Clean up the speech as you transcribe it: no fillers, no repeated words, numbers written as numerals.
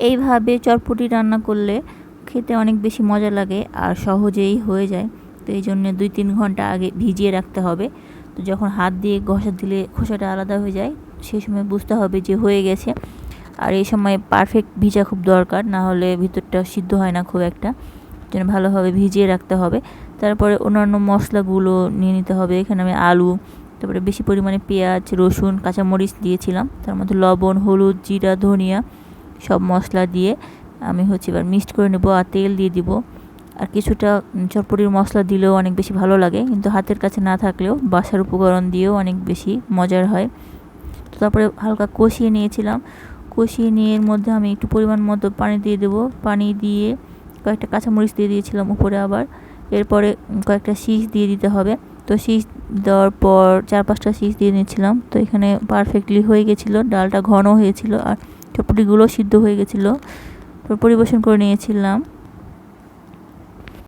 এইভাবে চটপটি রান্না করলে খেতে অনেক বেশি মজা লাগে আর সহজেই হয়ে যায়। তো এই জন্য 2-3 ঘন্টা আগে ভিজিয়ে রাখতে হবে। তো যখন হাত দিয়ে ঘষা দিলে খোসাটা আলাদা হয়ে যায়, সেই সময় বুঝতে হবে যে হয়ে গেছে। আর এই সময় পারফেক্ট ভিজা খুব দরকার, না হলে ভিতরটা সিদ্ধ হয় না খুব একটা, যেন ভালোভাবে ভিজিয়ে রাখতে হবে। তারপরে অন্যান্য মশলাগুলো নিয়ে নিতে হবে। এখানে আমি আলু, তারপরে বেশি পরিমাণে পেঁয়াজ, রসুন, কাঁচামরিচ দিয়েছিলাম। তার মধ্যে লবণ, হলুদ, জিরা, ধনিয়া সব মশলা দিয়ে আমি এবার মিক্সড করে নেব। আর তেল দিয়ে দিব। আর কিছুটা চটপটির মশলা দিলেও অনেক বেশি ভালো লাগে, কিন্তু হাতের কাছে না থাকলেও বাসার উপকরণ দিয়েও অনেক বেশি মজার হয়। তো তারপরে হালকা কষিয়ে নিয়েছিলাম। কষিয়ে নিয়ে এর মধ্যে আমি একটু পরিমাণ মতো পানি দিয়ে দেবো। পানি দিয়ে কয়েকটা কাঁচামরিচ দিয়ে দিয়েছিলাম উপরে আবার। এরপরে কয়েকটা শীষ দিয়ে দিতে হবে। তো শীষ দেওয়ার পর 4-5টা শীষ দিয়ে নিয়েছিলাম। তো এখানে পারফেক্টলি হয়ে গেছিলো, ডালটা ঘন হয়েছিল আর চটপটিগুলো সিদ্ধ হয়ে গেছিলো। তো পরিবেশন করে নিয়েছিলাম।